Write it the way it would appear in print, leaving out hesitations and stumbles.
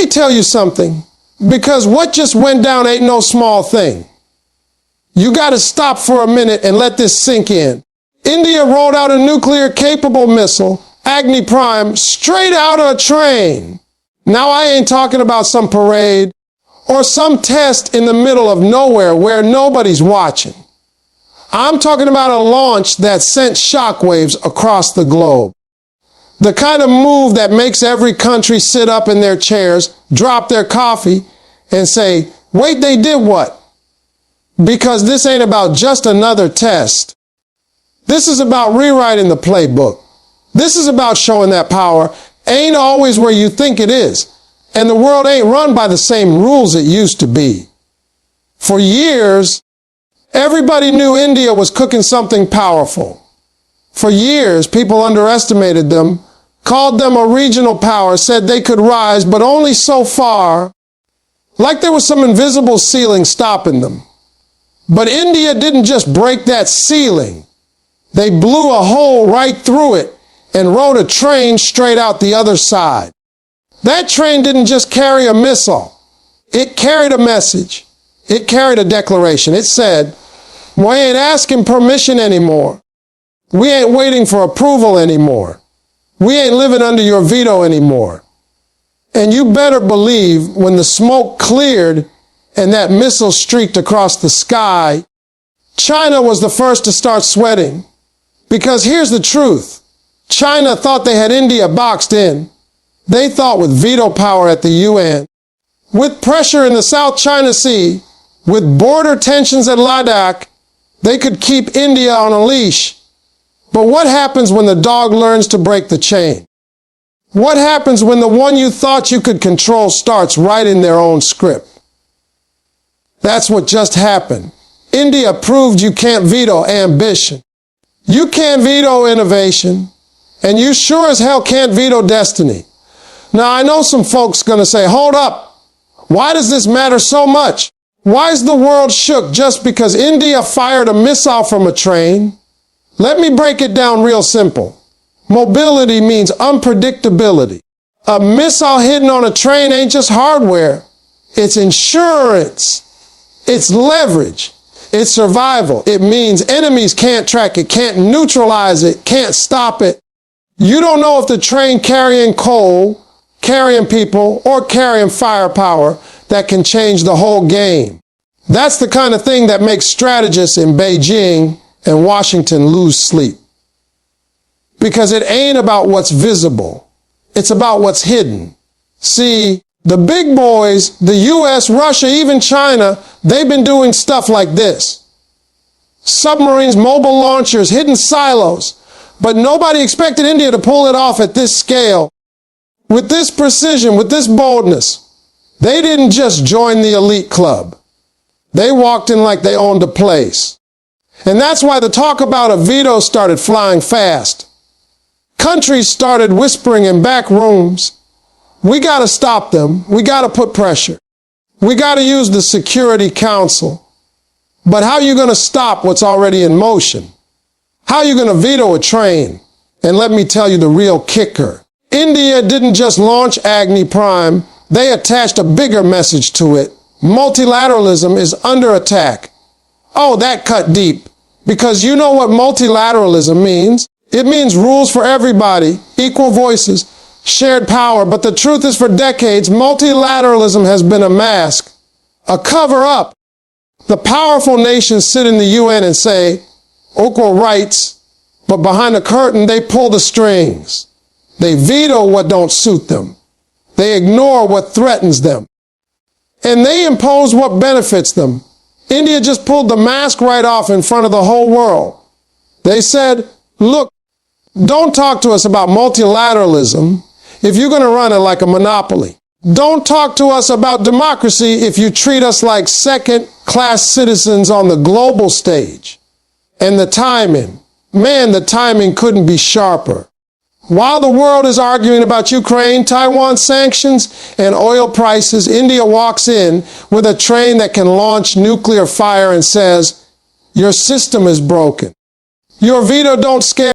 me tell you something, because what just went down ain't no small thing. You got to stop for a minute and let this sink in. India rolled out a nuclear-capable missile, Agni Prime, straight out of a train. Now, I ain't talking about some parade or some test in the middle of nowhere where nobody's watching. I'm talking about a launch that sent shockwaves across the globe. The kind of move that makes every country sit up in their chairs, drop their coffee, and say, wait, they did what? Because this ain't about just another test. This is about rewriting the playbook. This is about showing that power ain't always where you think it is. And the world ain't run by the same rules it used to be. For years, everybody knew India was cooking something powerful. For years, people underestimated them, called them a regional power, said they could rise, but only so far, like there was some invisible ceiling stopping them. But India didn't just break that ceiling. They blew a hole right through it and rode a train straight out the other side. That train didn't just carry a missile. It carried a message. It carried a declaration. It said, we ain't asking permission anymore. We ain't waiting for approval anymore. We ain't living under your veto anymore. And you better believe when the smoke cleared and that missile streaked across the sky, China was the first to start sweating. Because here's the truth. China thought they had India boxed in. They thought with veto power at the UN, with pressure in the South China Sea, with border tensions at Ladakh, they could keep India on a leash. But what happens when the dog learns to break the chain? What happens when the one you thought you could control starts writing their own script? That's what just happened. India proved you can't veto ambition. You can't veto innovation, and you sure as hell can't veto destiny. Now, I know some folks going to say, hold up. Why does this matter so much? Why is the world shook just because India fired a missile from a train? Let me break it down real simple. Mobility means unpredictability. A missile hidden on a train ain't just hardware. It's insurance. It's leverage. It's survival. It means enemies can't track it, can't neutralize it, can't stop it. You don't know if the train carrying coal, carrying people, or carrying firepower that can change the whole game. That's the kind of thing that makes strategists in Beijing and Washington lose sleep. Because it ain't about what's visible. It's about what's hidden. See, the big boys, the US, Russia, even China, they've been doing stuff like this. Submarines, mobile launchers, hidden silos. But nobody expected India to pull it off at this scale. With this precision, with this boldness. They didn't just join the elite club. They walked in like they owned a place. And that's why the talk about a veto started flying fast. Countries started whispering in back rooms. We got to stop them. We got to put pressure. We got to use the Security Council. But how are you going to stop what's already in motion? How are you going to veto a train? And let me tell you the real kicker. India didn't just launch Agni Prime. They attached a bigger message to it. Multilateralism is under attack. Oh, that cut deep. Because you know what multilateralism means. It means rules for everybody, equal voices, shared power. But the truth is, for decades, multilateralism has been a mask, a cover-up. The powerful nations sit in the UN and say, equal rights, but behind the curtain, they pull the strings. They veto what don't suit them. They ignore what threatens them. And they impose what benefits them. India just pulled the mask right off in front of the whole world. They said, look, don't talk to us about multilateralism if you're going to run it like a monopoly. Don't talk to us about democracy if you treat us like second-class citizens on the global stage. And the timing, man, the timing couldn't be sharper. While the world is arguing about Ukraine, Taiwan sanctions, and oil prices, India walks in with a train that can launch nuclear fire and says, your system is broken. Your veto don't scare